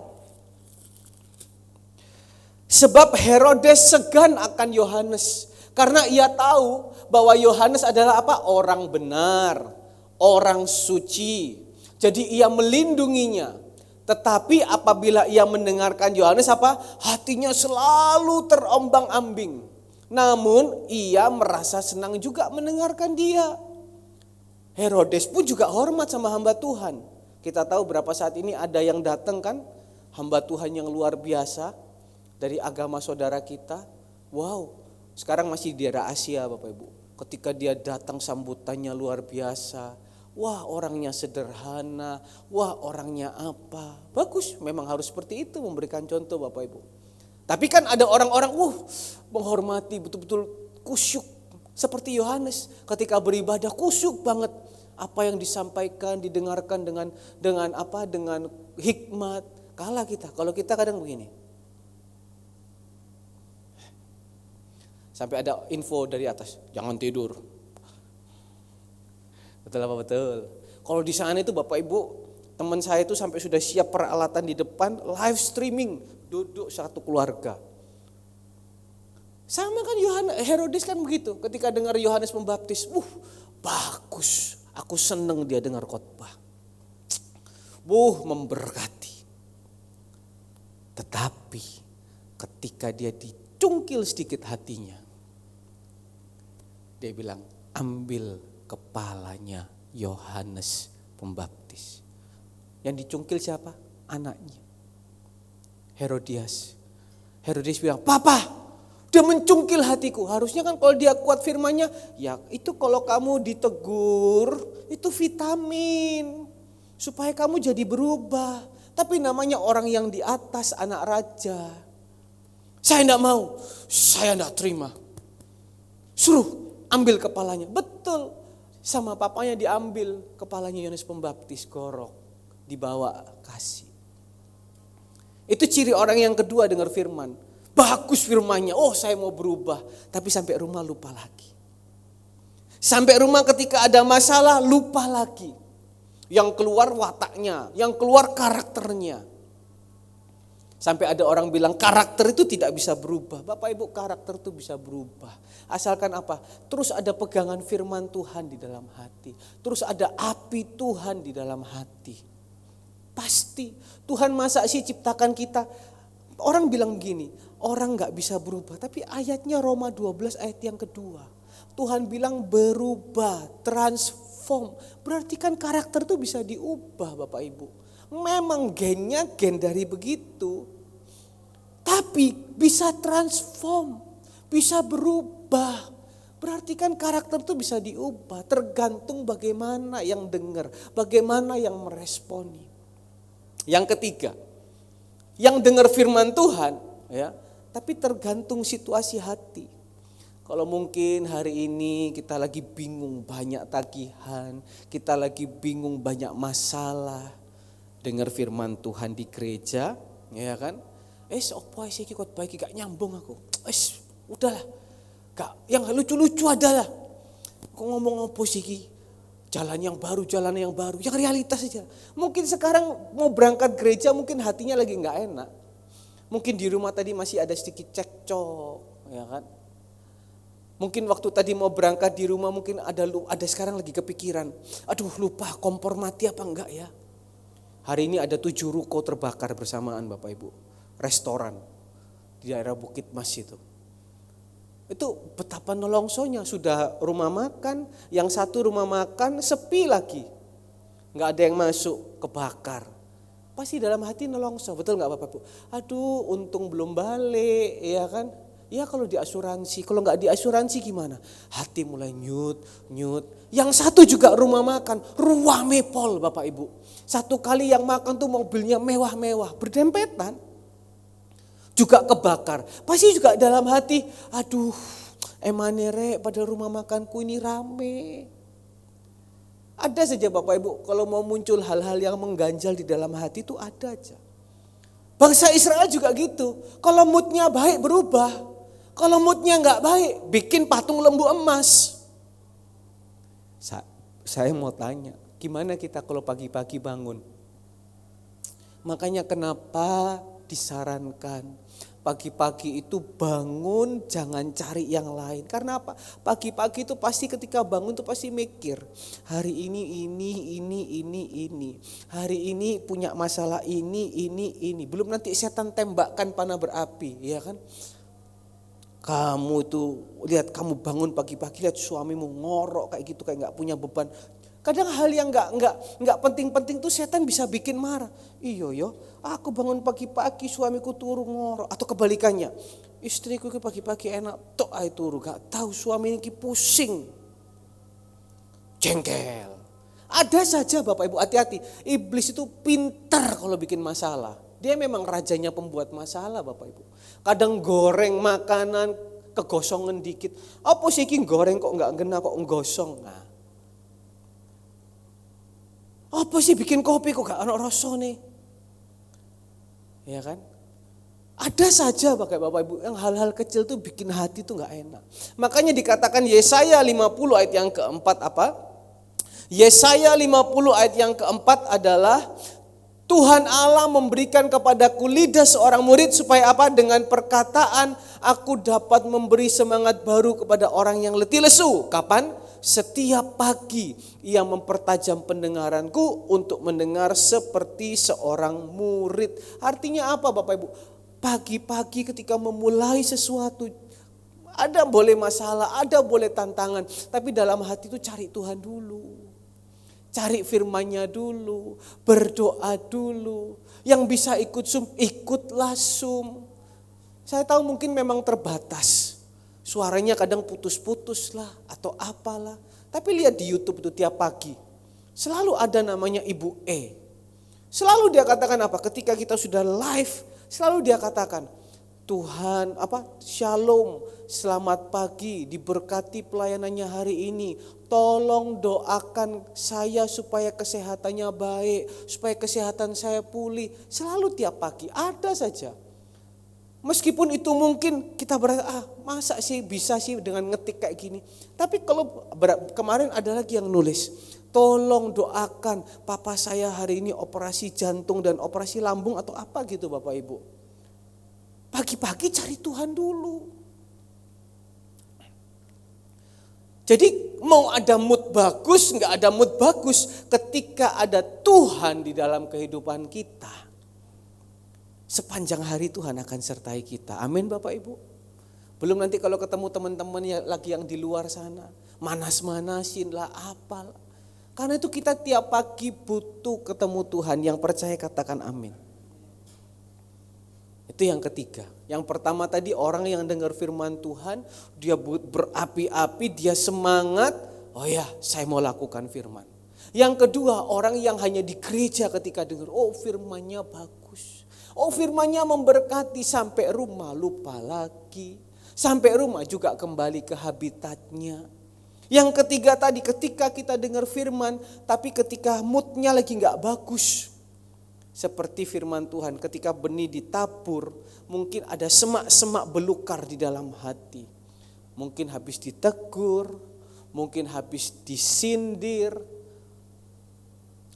Sebab Herodes segan akan Yohanes karena ia tahu bahwa Yohanes adalah apa? Orang benar, orang suci. Jadi ia melindunginya. Tetapi apabila ia mendengarkan Yohanes apa? Hatinya selalu terombang-ambing. Namun ia merasa senang juga mendengarkan dia. Herodes pun juga hormat sama hamba Tuhan. Kita tahu berapa saat ini ada yang datang kan, hamba Tuhan yang luar biasa dari agama saudara kita. Wow, sekarang masih di daerah Asia Bapak Ibu. Ketika dia datang sambutannya luar biasa. Wah, orangnya sederhana, wah orangnya apa. Bagus, memang harus seperti itu memberikan contoh Bapak Ibu. Tapi kan ada orang-orang menghormati betul-betul kusyuk. Seperti Yohanes ketika beribadah kusyuk banget. Apa yang disampaikan, didengarkan dengan hikmat. Kalah kita, kalau kita kadang begini. Sampai ada info dari atas, jangan tidur. Betul apa betul? Kalau di sana itu Bapak Ibu, teman saya itu sampai sudah siap peralatan di depan, live streaming, duduk satu keluarga. Sama kan Herodes kan begitu, ketika dengar Yohanes Pembaptis, bagus, aku seneng dia dengar khotbah. Memberkati. Tetapi ketika dia dicungkil sedikit hatinya, dia bilang, ambil kepalanya Yohanes Pembaptis. Yang dicungkil siapa? Anaknya. Herodes bilang, Papa, dia mencungkil hatiku. Harusnya kan kalau dia kuat firmannya, ya itu kalau kamu ditegur, itu vitamin. Supaya kamu jadi berubah. Tapi namanya orang yang di atas, anak raja. Saya enggak mau, saya enggak terima. Suruh ambil kepalanya. Betul. Sama papanya diambil kepalanya Yohanes Pembaptis, gorok, dibawa kasih. Itu ciri orang yang kedua dengar firman. Bagus firmannya, saya mau berubah. Tapi sampai rumah lupa lagi. Sampai rumah ketika ada masalah lupa lagi. Yang keluar wataknya, yang keluar karakternya. Sampai ada orang bilang karakter itu tidak bisa berubah. Bapak Ibu, karakter itu bisa berubah. Asalkan apa? Terus ada pegangan firman Tuhan di dalam hati. Terus ada api Tuhan di dalam hati. Pasti. Tuhan masa sih ciptakan kita. Orang bilang begini, orang gak bisa berubah. Tapi ayatnya Roma 12 ayat yang kedua. Tuhan bilang berubah, transform. Berarti kan karakter itu bisa diubah Bapak Ibu. Memang gennya gen dari begitu. Tapi bisa transform, bisa berubah. Berarti kan karakter itu bisa diubah. Tergantung bagaimana yang dengar, bagaimana yang meresponi. Yang ketiga, yang dengar firman Tuhan, ya, tapi tergantung situasi hati. Kalau mungkin hari ini kita lagi bingung banyak tagihan, kita lagi bingung banyak masalah. Dengar firman Tuhan di gereja, ya kan? Apa sih khotbah iki gak nyambung aku. Udahlah. Gak yang lucu-lucu adalah. Kok ngomong apa sih iki? Jalan yang baru, yang realitas aja. Mungkin sekarang mau berangkat gereja mungkin hatinya lagi gak enak. Mungkin di rumah tadi masih ada sedikit cekcok, ya kan? Mungkin waktu tadi mau berangkat di rumah mungkin ada sekarang lagi kepikiran. Aduh lupa kompor mati apa enggak ya? Hari ini ada 7 ruko terbakar bersamaan Bapak Ibu. Restoran di daerah Bukit Mas itu. Itu betapa nolongsonya, sudah rumah makan, yang satu rumah makan sepi lagi. Enggak ada yang masuk, kebakar. Pasti dalam hati nolongso, betul enggak Bapak Ibu? Aduh untung belum balik, ya kan? Ya kalau di asuransi, kalau enggak di asuransi gimana? Hati mulai nyut. Yang satu juga rumah makan, ruame pol Bapak Ibu. Satu kali yang makan tuh mobilnya mewah-mewah, berdempetan. Juga kebakar. Pasti juga dalam hati, aduh Emanere pada rumah makanku ini rame. Ada saja Bapak Ibu, kalau mau muncul hal-hal yang mengganjal di dalam hati itu ada aja. Bangsa Israel juga gitu. Kalau moodnya baik berubah. Kalau moodnya nggak baik, bikin patung lembu emas. Saya mau tanya, gimana kita kalau pagi-pagi bangun? Makanya kenapa disarankan pagi-pagi itu bangun, jangan cari yang lain. Karena apa? Pagi-pagi itu pasti ketika bangun itu pasti mikir, hari ini. Hari ini punya masalah ini. Belum nanti setan tembakkan panah berapi, ya kan? Kamu tuh lihat, kamu bangun pagi-pagi lihat suamimu ngorok kayak gitu, kayak nggak punya beban. Kadang hal yang nggak penting-penting tuh setan bisa bikin marah. Iyo yo, aku bangun pagi-pagi suamiku turu ngorok, atau kebalikannya, istriku ke pagi-pagi enak tok ay turu, gak tahu suami ini pusing, jengkel. Ada saja Bapak Ibu, hati-hati. Iblis itu pintar kalau bikin masalah. Dia memang rajanya pembuat masalah Bapak Ibu. Kadang goreng makanan kegosongan dikit. Apa sih ini goreng kok nggak kena kok nggosong. Nah, apa sih bikin kopi kok gak ada rasane? Ya kan? Ada saja Bapak Ibu yang hal-hal kecil tuh bikin hati tuh gak enak. Makanya dikatakan Yesaya 50 ayat yang keempat apa? Yesaya 50 ayat yang keempat adalah Tuhan Allah memberikan kepadaku lidah seorang murid supaya apa? Dengan perkataan aku dapat memberi semangat baru kepada orang yang letih lesu. Kapan? Setiap pagi ia mempertajam pendengaranku untuk mendengar seperti seorang murid. Artinya apa Bapak Ibu? Pagi-pagi ketika memulai sesuatu, ada boleh masalah, ada boleh tantangan, tapi dalam hati itu cari Tuhan dulu. Cari firman-Nya dulu, berdoa dulu. Yang bisa ikut Zoom, ikutlah Zoom. Saya tahu mungkin memang terbatas. Suaranya kadang putus-putus lah atau apalah. Tapi lihat di YouTube itu tiap pagi. Selalu ada namanya Ibu E. Selalu dia katakan apa? Ketika kita sudah live, selalu dia katakan, Tuhan Shalom, selamat pagi, diberkati pelayanannya hari ini. Tolong doakan saya supaya kesehatannya baik, supaya kesehatan saya pulih. Selalu tiap pagi ada saja. Meskipun itu mungkin kita berasa, masa sih bisa sih dengan ngetik kayak gini. Tapi kalau kemarin ada lagi yang nulis, tolong doakan papa saya hari ini operasi jantung dan operasi lambung atau apa gitu Bapak Ibu. Pagi-pagi cari Tuhan dulu. Jadi mau ada mood bagus, gak ada mood bagus, ketika ada Tuhan di dalam kehidupan kita, sepanjang hari Tuhan akan sertai kita. Amin Bapak Ibu. Belum nanti kalau ketemu teman-teman yang lagi yang di luar sana, manas-manasin lah apalah. Karena itu kita tiap pagi butuh ketemu Tuhan. Yang percaya katakan amin. Itu yang ketiga. Yang pertama tadi orang yang dengar firman Tuhan, dia berapi-api, dia semangat, oh ya saya mau lakukan firman. Yang kedua orang yang hanya di gereja ketika dengar, oh firmannya bagus. Oh firmannya memberkati, sampai rumah lupa lagi. Sampai rumah juga kembali ke habitatnya. Yang ketiga tadi ketika kita dengar firman, tapi ketika moodnya lagi gak bagus. Seperti firman Tuhan, ketika benih ditabur, mungkin ada semak-semak belukar di dalam hati. Mungkin habis ditegur, mungkin habis disindir.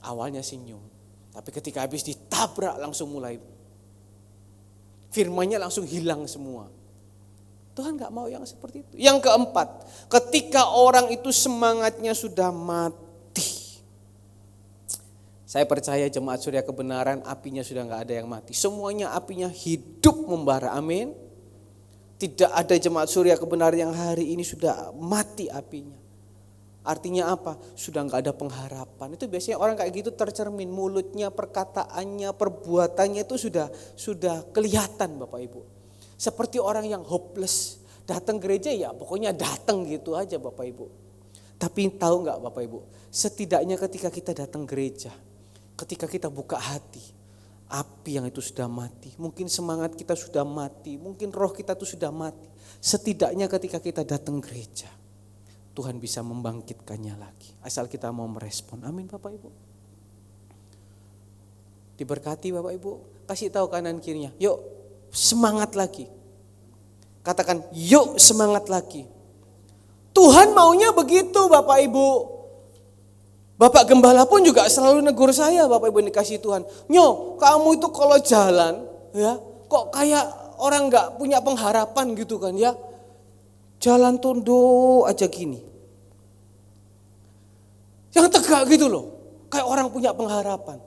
Awalnya senyum, tapi ketika habis ditabrak langsung mulai. Firmannya langsung hilang semua. Tuhan gak mau yang seperti itu. Yang keempat, ketika orang itu semangatnya sudah mati. Saya percaya jemaat surya kebenaran apinya sudah gak ada yang mati. Semuanya apinya hidup membara, amin. Tidak ada jemaat surya kebenaran yang hari ini sudah mati apinya. Artinya apa? Sudah gak ada pengharapan. Itu biasanya orang kayak gitu tercermin. Mulutnya, perkataannya, perbuatannya itu sudah kelihatan Bapak Ibu. Seperti orang yang hopeless. Datang gereja ya pokoknya datang gitu aja Bapak Ibu. Tapi tahu gak Bapak Ibu? Setidaknya ketika kita datang gereja, ketika kita buka hati, api yang itu sudah mati, mungkin semangat kita sudah mati, mungkin roh kita itu sudah mati. Setidaknya ketika kita datang gereja, Tuhan bisa membangkitkannya lagi. Asal kita mau merespon. Amin Bapak Ibu. Diberkati Bapak Ibu. Kasih tahu kanan kirinya, yuk semangat lagi. Katakan, yuk semangat lagi. Tuhan maunya begitu Bapak Ibu. Bapak Gembala pun juga selalu negur saya, Bapak Ibu dikasih Tuhan. Nyo, kamu itu kalau jalan, ya, kok kayak orang nggak punya pengharapan gitu kan ya. Jalan tunduk aja gini. Yang tegak gitu loh, kayak orang punya pengharapan.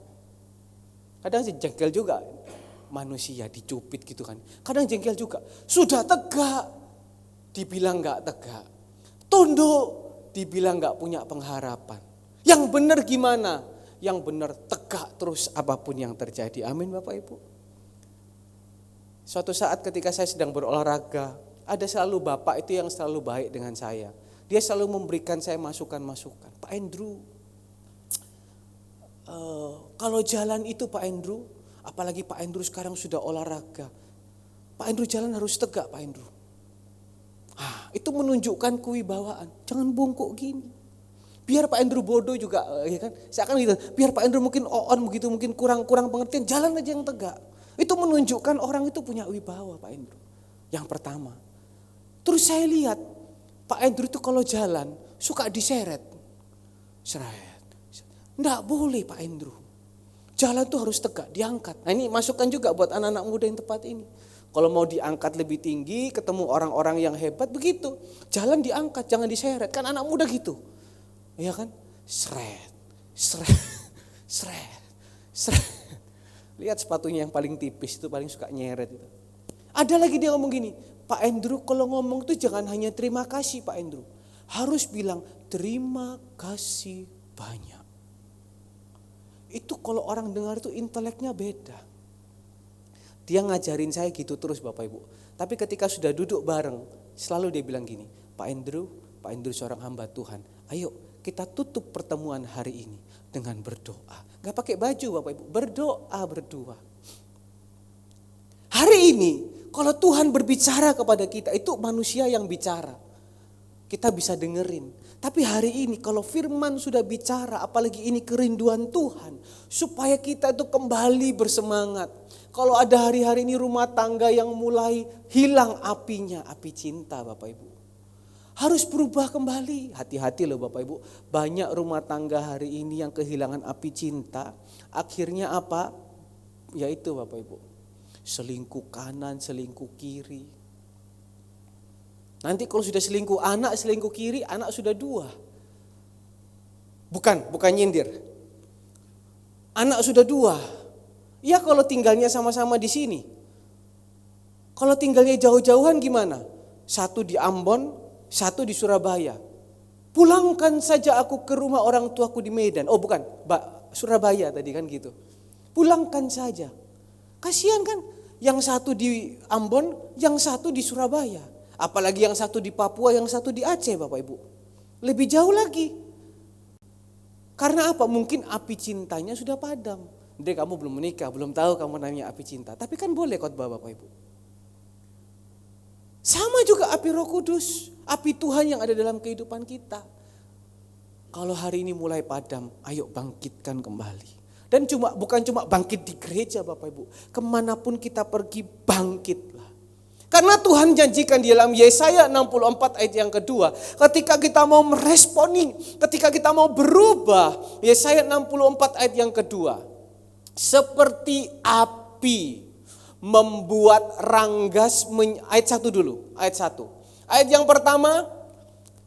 Kadang sih jengkel juga, manusia dicupit gitu kan. Kadang jengkel juga, sudah tegak, dibilang nggak tegak. Tunduk, dibilang nggak punya pengharapan. Yang benar gimana? Yang benar tegak terus apapun yang terjadi. Amin Bapak Ibu. Suatu saat ketika saya sedang berolahraga, ada selalu bapak itu yang selalu baik dengan saya. Dia selalu memberikan saya masukan-masukan. Pak Andrew, kalau jalan itu Pak Andrew, apalagi Pak Andrew sekarang sudah olahraga. Pak Andrew jalan harus tegak Pak Andrew. Itu menunjukkan kewibawaan. Jangan bungkuk gini. Biar Pak Andrew bodoh juga, ya kan? Saya akan gitu. Biar Pak Andrew mungkin on begitu, mungkin kurang pengertian, jalan aja yang tegak. Itu menunjukkan orang itu punya wibawa Pak Andrew. Yang pertama. Terus saya lihat Pak Andrew itu kalau jalan suka diseret. Seret. Enggak boleh Pak Andrew. Jalan tuh harus tegak, diangkat. Nah ini masukan juga buat anak-anak muda yang tepat ini. Kalau mau diangkat lebih tinggi, ketemu orang-orang yang hebat begitu. Jalan diangkat, jangan diseret. Kan anak muda gitu. Iya kan? Seret. Lihat sepatunya yang paling tipis itu paling suka nyeret itu. Ada lagi dia ngomong gini, Pak Andrew kalau ngomong tuh jangan hanya terima kasih Pak Andrew. Harus bilang terima kasih banyak. Itu kalau orang dengar itu inteleknya beda. Dia ngajarin saya gitu terus Bapak Ibu. Tapi ketika sudah duduk bareng, selalu dia bilang gini, Pak Andrew seorang hamba Tuhan, ayo kita tutup pertemuan hari ini dengan berdoa. Gak pakai baju Bapak Ibu, berdoa berdua. Hari ini kalau Tuhan berbicara kepada kita, itu manusia yang bicara. Kita bisa dengerin. Tapi hari ini kalau firman sudah bicara, apalagi ini kerinduan Tuhan. Supaya kita itu kembali bersemangat. Kalau ada hari-hari ini rumah tangga yang mulai hilang apinya, api cinta Bapak Ibu. Harus berubah kembali. Hati-hati loh Bapak Ibu. Banyak rumah tangga hari ini yang kehilangan api cinta. Akhirnya apa? Yaitu Bapak Ibu. Selingkuh kanan, selingkuh kiri. Nanti kalau sudah selingkuh anak, selingkuh kiri, anak sudah 2. Bukan nyindir. Anak sudah 2. Ya kalau tinggalnya sama-sama di sini. Kalau tinggalnya jauh-jauhan gimana? 1 di Ambon, 1 di Surabaya. Pulangkan saja aku ke rumah orang tuaku di Medan. Oh bukan, Surabaya tadi kan gitu. Pulangkan saja. Kasihan kan? Yang 1 di Ambon, yang 1 di Surabaya. Apalagi yang 1 di Papua, yang 1 di Aceh Bapak Ibu. Lebih jauh lagi. Karena apa? Mungkin api cintanya sudah padam. Dek kamu belum menikah, belum tahu kamu namanya api cinta. Tapi kan boleh khotbah Bapak Ibu. Sama juga api Roh Kudus, api Tuhan yang ada dalam kehidupan kita. Kalau hari ini mulai padam, ayo bangkitkan kembali. Dan bukan cuma bangkit di gereja Bapak Ibu. Kemanapun kita pergi bangkitlah. Karena Tuhan janjikan di dalam Yesaya 64 ayat yang kedua. Ketika kita mau meresponi, ketika kita mau berubah. Yesaya 64 ayat yang kedua. Seperti api membuat ranggas, ayat 1 dulu, ayat 1. Ayat yang pertama,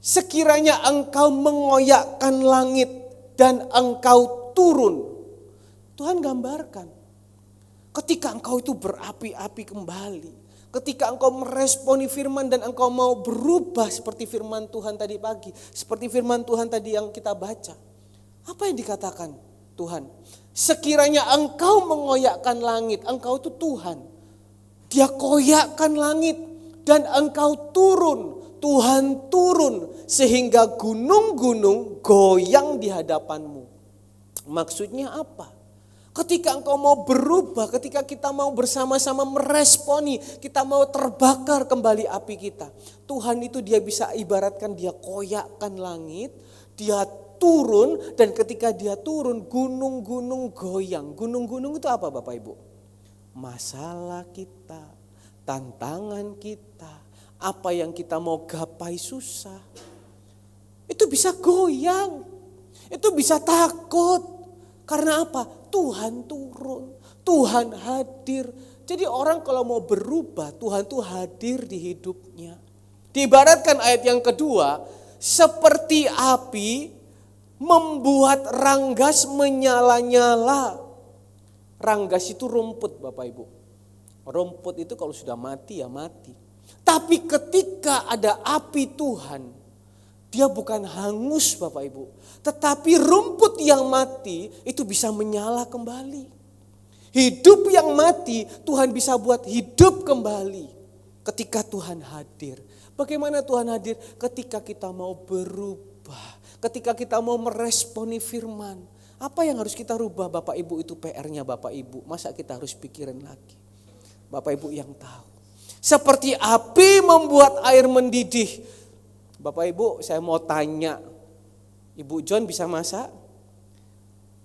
sekiranya engkau mengoyakkan langit dan engkau turun. Tuhan gambarkan, ketika engkau itu berapi-api kembali, ketika engkau meresponi firman dan engkau mau berubah seperti firman Tuhan tadi pagi, seperti firman Tuhan tadi yang kita baca. Apa yang dikatakan Tuhan? Sekiranya engkau mengoyakkan langit, engkau itu Tuhan. Dia koyakkan langit dan engkau turun. Tuhan turun sehingga gunung-gunung goyang di hadapanmu. Maksudnya apa? Ketika engkau mau berubah, ketika kita mau bersama-sama meresponi, kita mau terbakar kembali api kita. Tuhan itu dia bisa ibaratkan dia koyakkan langit, dia turun, dan ketika dia turun gunung-gunung goyang. Gunung-gunung itu apa Bapak Ibu? Masalah kita, tantangan kita, apa yang kita mau gapai susah. Itu bisa goyang, itu bisa takut. Karena apa? Tuhan turun, Tuhan hadir. Jadi orang kalau mau berubah, Tuhan tuh hadir di hidupnya. Diibaratkan ayat yang kedua, seperti api membuat ranggas menyala-nyala. Ranggas itu rumput Bapak Ibu. Rumput itu kalau sudah mati ya mati. Tapi ketika ada api Tuhan, dia bukan hangus Bapak Ibu. Tetapi rumput yang mati itu bisa menyala kembali. Hidup yang mati Tuhan bisa buat hidup kembali ketika Tuhan hadir. Bagaimana Tuhan hadir? Ketika kita mau berubah. Ketika kita mau meresponi firman. Apa yang harus kita rubah Bapak Ibu? Itu PR-nya Bapak Ibu. Masa kita harus pikirin lagi? Bapak Ibu yang tahu. Seperti api membuat air mendidih. Bapak Ibu, saya mau tanya, Ibu John bisa masak?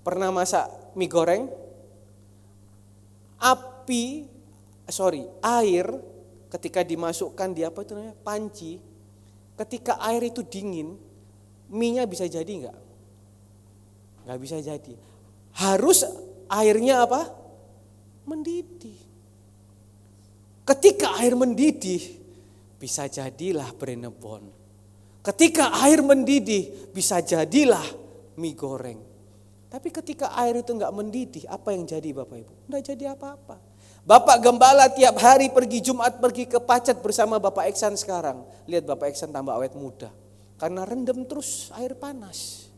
Pernah masak mie goreng? Air ketika dimasukkan di apa itu namanya? Panci. Ketika air itu dingin, mie-nya bisa jadi enggak? Enggak bisa jadi. Harus airnya apa? Mendidih. Ketika air mendidih, bisa jadilah Brenebon. Ketika air mendidih, bisa jadilah mie goreng. Tapi ketika air itu enggak mendidih, apa yang jadi Bapak Ibu? Enggak jadi apa-apa. Bapak Gembala tiap hari pergi Jumat, pergi ke Pacet bersama Bapak Eksan sekarang. Lihat Bapak Eksan tambah awet muda. Karena rendam terus air panas.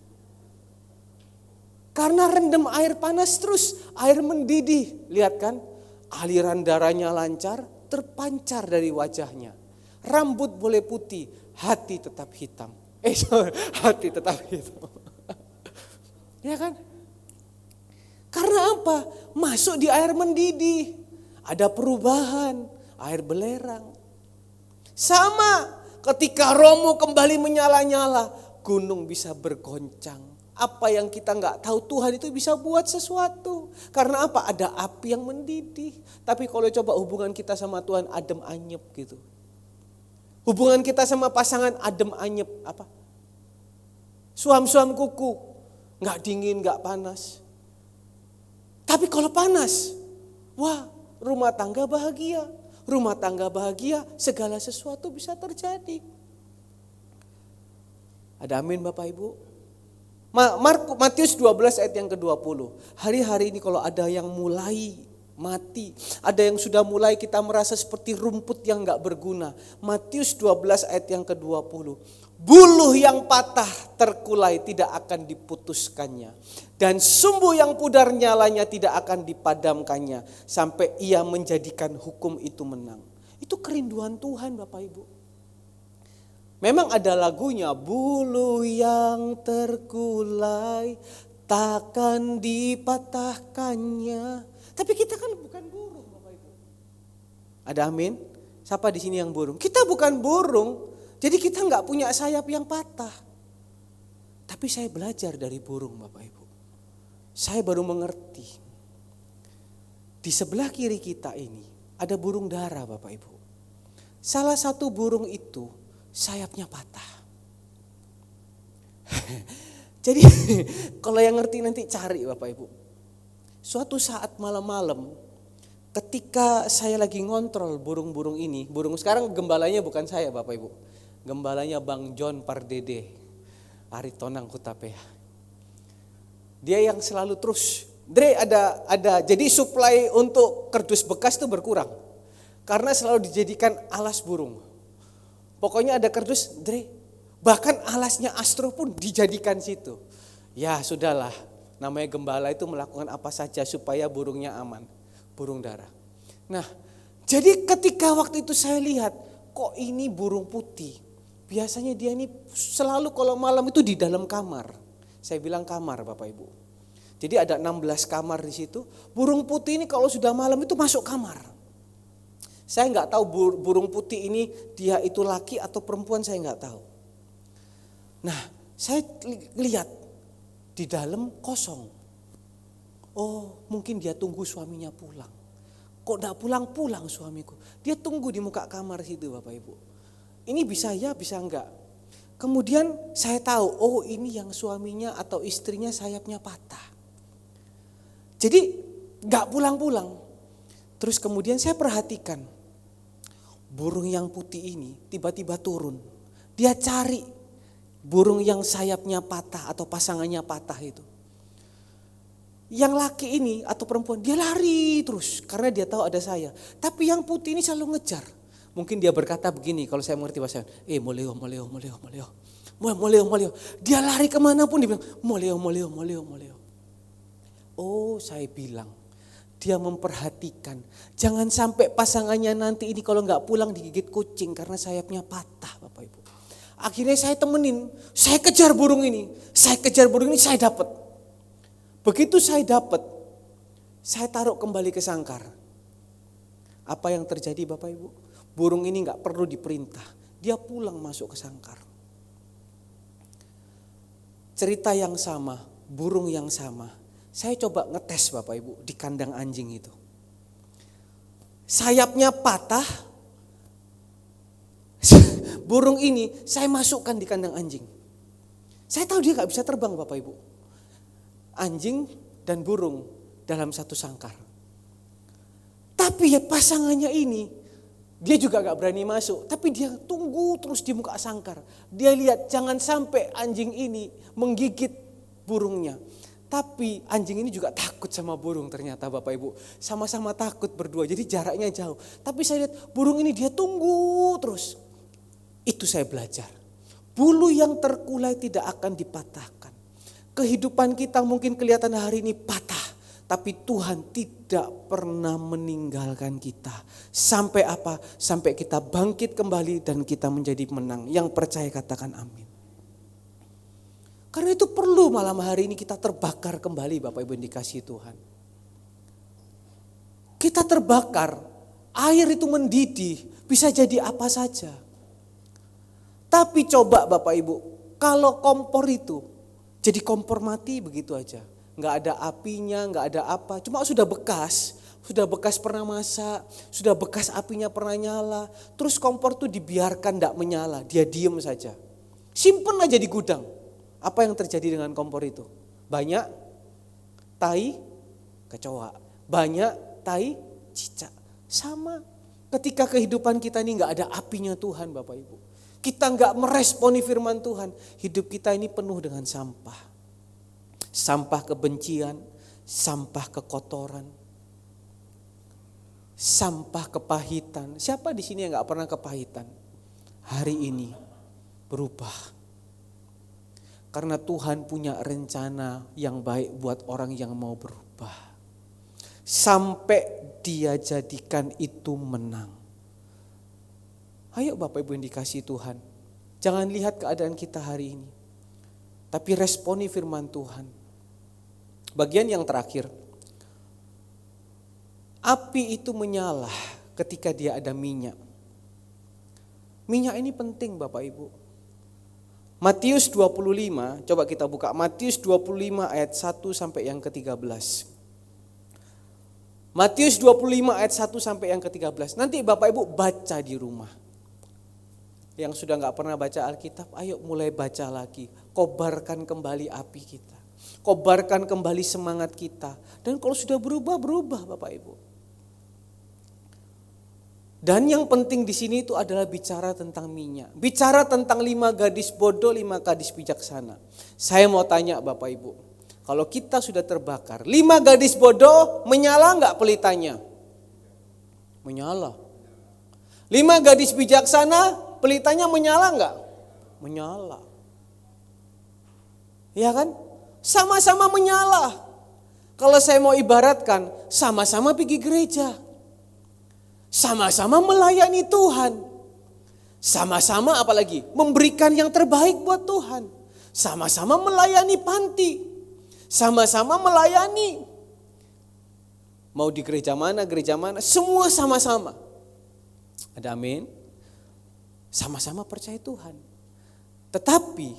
Karena rendam air panas terus, air mendidih. Lihat kan, aliran darahnya lancar, terpancar dari wajahnya. Rambut boleh putih, hati tetap hitam. Hati tetap hitam. Ya kan? Karena apa? Masuk di air mendidih. Ada perubahan, air belerang. Sama ketika Romo kembali menyala-nyala, gunung bisa bergoncang. Apa yang kita nggak tahu Tuhan itu bisa buat sesuatu. Karena apa? Ada api yang mendidih. Tapi kalau coba hubungan kita sama Tuhan adem anyep gitu. Hubungan kita sama pasangan adem anyep apa? Suam-suam kuku, nggak dingin, nggak panas. Tapi kalau panas, wah rumah tangga bahagia. Rumah tangga bahagia, segala sesuatu bisa terjadi. Ada amin Bapak Ibu? Matius 12 ayat yang ke-20. Hari-hari ini kalau ada yang mulai mati, ada yang sudah mulai kita merasa seperti rumput yang gak berguna. Matius 12 ayat yang ke-20. Buluh yang patah terkulai tidak akan diputuskannya. Dan sumbu yang pudar nyalanya tidak akan dipadamkannya. Sampai ia menjadikan hukum itu menang. Itu kerinduan Tuhan Bapak Ibu. Memang ada lagunya, buluh yang terkulai takkan dipatahkannya. Tapi kita kan bukan burung Bapak Ibu. Ada amin? Siapa di sini yang burung? Kita bukan burung. Jadi kita enggak punya sayap yang patah. Tapi saya belajar dari burung Bapak Ibu. Saya baru mengerti. Di sebelah kiri kita ini ada burung dara Bapak Ibu. Salah satu burung itu sayapnya patah. Jadi kalau yang ngerti nanti cari Bapak Ibu. Suatu saat malam-malam ketika saya lagi ngontrol burung-burung ini. Burung sekarang gembalanya bukan saya Bapak Ibu. Gembalanya Bang John Pardede. Aritonang Kutapea. Dia yang selalu terus. Dre ada jadi suplai untuk kardus bekas itu berkurang. Karena selalu dijadikan alas burung. Pokoknya ada kardus, Dre. Bahkan alasnya Astro pun dijadikan situ. Ya sudahlah, namanya gembala itu melakukan apa saja supaya burungnya aman. Burung dara. Nah, jadi ketika waktu itu saya lihat, kok ini burung putih. Biasanya dia ini selalu kalau malam itu di dalam kamar. Saya bilang kamar Bapak Ibu. Jadi ada 16 kamar di situ. Burung putih ini kalau sudah malam itu masuk kamar. Saya nggak tahu burung putih ini dia itu laki atau perempuan, saya nggak tahu. Nah, saya lihat di dalam kosong. Oh, mungkin dia tunggu suaminya pulang. Kok enggak pulang-pulang suamiku? Dia tunggu di muka kamar situ, Bapak Ibu. Ini bisa ya, bisa enggak. Kemudian saya tahu, oh ini yang suaminya atau istrinya sayapnya patah. Jadi enggak pulang-pulang. Terus kemudian saya perhatikan, burung yang putih ini tiba-tiba turun. Dia cari burung yang sayapnya patah atau pasangannya patah itu. Yang laki ini atau perempuan dia lari terus karena dia tahu ada saya. Tapi yang putih ini selalu ngejar. Mungkin dia berkata begini, kalau saya mengerti bahasa, moleo. Dia lari kemanapun dia bilang, moleo. Oh, saya bilang, dia memperhatikan. Jangan sampai pasangannya nanti ini kalau nggak pulang digigit kucing karena sayapnya patah, Bapak Ibu. Akhirnya saya temenin, saya kejar burung ini, saya dapat. Begitu saya dapat, saya taruh kembali ke sangkar. Apa yang terjadi Bapak Ibu? Burung ini nggak perlu diperintah, dia pulang masuk ke sangkar. Cerita yang sama, burung yang sama. Saya coba ngetes Bapak Ibu di kandang anjing itu. Sayapnya patah, burung ini saya masukkan di kandang anjing. Saya tahu dia gak bisa terbang Bapak Ibu. Anjing dan burung dalam satu sangkar. Tapi ya pasangannya ini, dia juga gak berani masuk. Tapi dia tunggu terus di muka sangkar. Dia lihat jangan sampai anjing ini menggigit burungnya. Tapi anjing ini juga takut sama burung ternyata Bapak Ibu. Sama-sama takut berdua, jadi jaraknya jauh. Tapi saya lihat burung ini dia tunggu terus. Itu saya belajar. Bulu yang terkulai tidak akan dipatahkan. Kehidupan kita mungkin kelihatan hari ini patah. Tapi Tuhan tidak pernah meninggalkan kita. Sampai apa? Sampai kita bangkit kembali dan kita menjadi menang. Yang percaya katakan amin. Karena itu perlu malam hari ini kita terbakar kembali Bapak Ibu yang dikasihi Tuhan. Kita terbakar, air itu mendidih, bisa jadi apa saja. Tapi coba Bapak Ibu, kalau kompor itu jadi kompor mati begitu aja. Nggak ada apinya, nggak ada apa, cuma sudah bekas pernah masak, sudah bekas apinya pernah nyala. Terus kompor itu dibiarkan nggak menyala, dia diem saja. Simpen aja di gudang. Apa yang terjadi dengan kompor itu? Banyak tai kecoa, banyak tai cicak. Sama ketika kehidupan kita ini nggak ada apinya Tuhan Bapak Ibu. Kita nggak meresponi firman Tuhan, hidup kita ini penuh dengan sampah. Sampah kebencian, sampah kekotoran, sampah kepahitan. Siapa di sini yang nggak pernah kepahitan? Hari ini berubah. Karena Tuhan punya rencana yang baik buat orang yang mau berubah. Sampai dia jadikan itu menang. Ayo Bapak Ibu yang dikasihi Tuhan. Jangan lihat keadaan kita hari ini. Tapi responi firman Tuhan. Bagian yang terakhir. Api itu menyala ketika dia ada minyak. Minyak ini penting Bapak Ibu. Matius 25, coba kita buka Matius 25 ayat 1 sampai yang ke-13. Matius 25 ayat 1 sampai yang ke-13. Nanti Bapak Ibu baca di rumah. Yang sudah gak pernah baca Alkitab, ayo mulai baca lagi. Kobarkan kembali api kita. Kobarkan kembali semangat kita. Dan kalau sudah berubah Bapak Ibu. Dan yang penting di sini itu adalah bicara tentang minyak. Bicara tentang 5 gadis bodoh, 5 gadis bijaksana. Saya mau tanya Bapak Ibu. Kalau kita sudah terbakar, 5 gadis bodoh menyala enggak pelitanya? Menyala. 5 gadis bijaksana pelitanya menyala enggak? Menyala. Ya kan? Sama-sama menyala. Kalau saya mau ibaratkan, sama-sama pergi gereja. Sama-sama melayani Tuhan. Sama-sama apalagi memberikan yang terbaik buat Tuhan. Sama-sama melayani panti. Sama-sama melayani. Mau di gereja mana, semua sama-sama. Ada amin? Sama-sama percaya Tuhan. Tetapi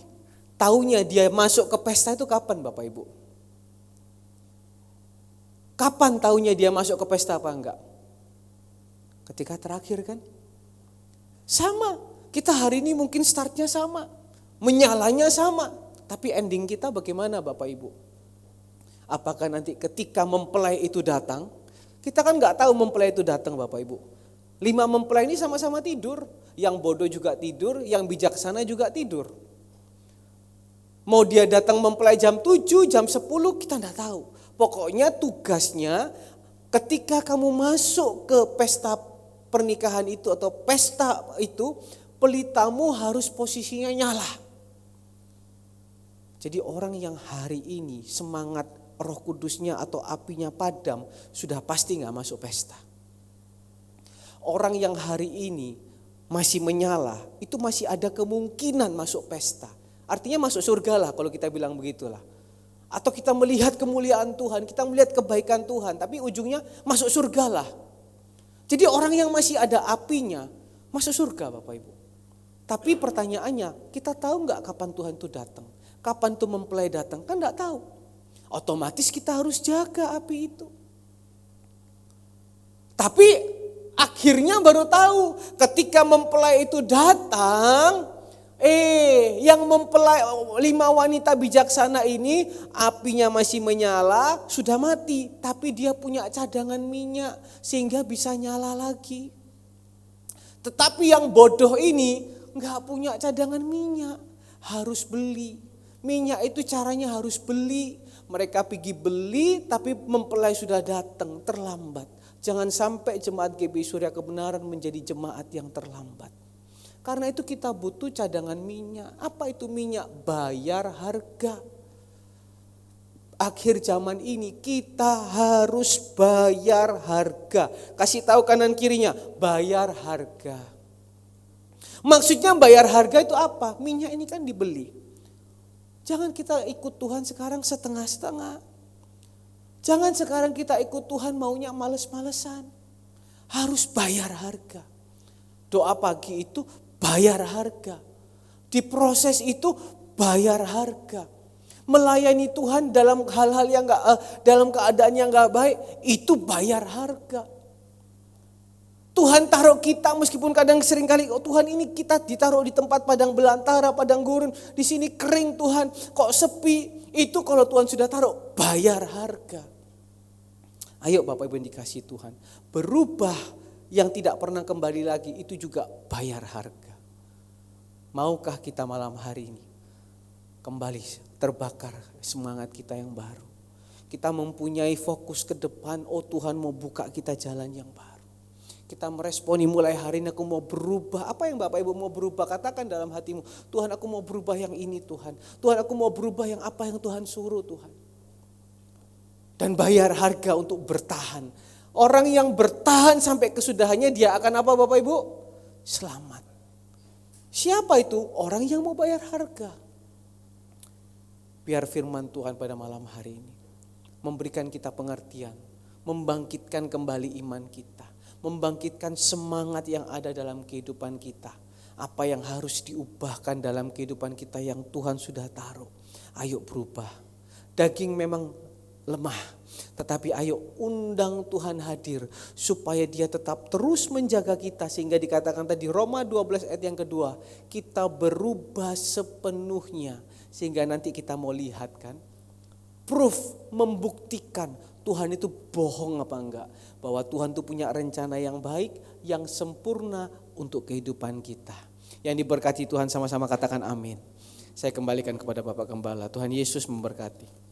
taunya dia masuk ke pesta itu kapan Bapak Ibu? Kapan taunya dia masuk ke pesta apa enggak? Ketika terakhir kan? Sama. Kita hari ini mungkin startnya sama. Menyalanya sama. Tapi ending kita bagaimana Bapak Ibu? Apakah nanti ketika mempelai itu datang? Kita kan enggak tahu mempelai itu datang Bapak Ibu. 5 mempelai ini sama-sama tidur. Yang bodoh juga tidur, yang bijaksana juga tidur. Mau dia datang mempelai jam 7, jam 10 kita enggak tahu. Pokoknya tugasnya ketika kamu masuk ke pesta pernikahan itu atau pesta itu, pelitamu harus posisinya nyala. Jadi orang yang hari ini semangat Roh Kudusnya atau apinya padam sudah pasti enggak masuk pesta. Orang yang hari ini masih menyala, itu masih ada kemungkinan masuk pesta. Artinya masuk surga lah kalau kita bilang begitulah. Atau kita melihat kemuliaan Tuhan, kita melihat kebaikan Tuhan, tapi ujungnya masuk surga lah. Jadi orang yang masih ada apinya, masuk surga Bapak Ibu. Tapi pertanyaannya, kita tahu enggak kapan Tuhan itu datang? Kapan tuh mempelai datang? Kan enggak tahu. Otomatis kita harus jaga api itu. Tapi akhirnya baru tahu ketika mempelai itu datang, yang mempelai 5 wanita bijaksana ini apinya masih menyala, sudah mati, tapi dia punya cadangan minyak sehingga bisa nyala lagi. Tetapi yang bodoh ini enggak punya cadangan minyak, harus beli. Minyak itu caranya harus beli. Mereka pergi beli tapi mempelai sudah datang, terlambat. Jangan sampai jemaat GBI Surya Kebenaran menjadi jemaat yang terlambat. Karena itu kita butuh cadangan minyak. Apa itu minyak? Bayar harga. Akhir zaman ini kita harus bayar harga. Kasih tahu kanan kirinya, bayar harga. Maksudnya bayar harga itu apa? Minyak ini kan dibeli. Jangan kita ikut Tuhan sekarang setengah-setengah. Jangan sekarang kita ikut Tuhan maunya males-malesan. Harus bayar harga. Doa pagi itu bayar harga. Di proses itu bayar harga. Melayani Tuhan dalam hal-hal yang dalam keadaan yang enggak baik, itu bayar harga. Tuhan taruh kita meskipun kadang sering kali Tuhan ini kita ditaruh di tempat padang belantara, padang gurun, di sini kering Tuhan, kok sepi. Itu kalau Tuhan sudah taruh, bayar harga. Ayo Bapak Ibu yang dikasihi Tuhan, berubah yang tidak pernah kembali lagi itu juga bayar harga. Maukah kita malam hari ini kembali terbakar semangat kita yang baru. Kita mempunyai fokus ke depan, oh Tuhan mau buka kita jalan yang baru. Kita meresponi mulai hari ini aku mau berubah. Apa yang Bapak Ibu mau berubah? Katakan dalam hatimu, Tuhan aku mau berubah yang ini Tuhan. Tuhan aku mau berubah yang apa yang Tuhan suruh Tuhan. Dan bayar harga untuk bertahan. Orang yang bertahan sampai kesudahannya dia akan apa Bapak Ibu? Selamat. Siapa itu? Orang yang mau bayar harga. Biar firman Tuhan pada malam hari ini memberikan kita pengertian, membangkitkan kembali iman kita, membangkitkan semangat yang ada dalam kehidupan kita. Apa yang harus diubahkan dalam kehidupan kita yang Tuhan sudah taruh. Ayo berubah. Daging memang lemah, tetapi ayo undang Tuhan hadir supaya dia tetap terus menjaga kita, sehingga dikatakan tadi Roma 12 ayat yang kedua, kita berubah sepenuhnya sehingga nanti kita mau lihat kan, proof, membuktikan Tuhan itu bohong apa enggak, bahwa Tuhan itu punya rencana yang baik, yang sempurna untuk kehidupan kita. Yang diberkati Tuhan sama-sama katakan amin. Saya kembalikan kepada Bapak Gembala. Tuhan Yesus memberkati.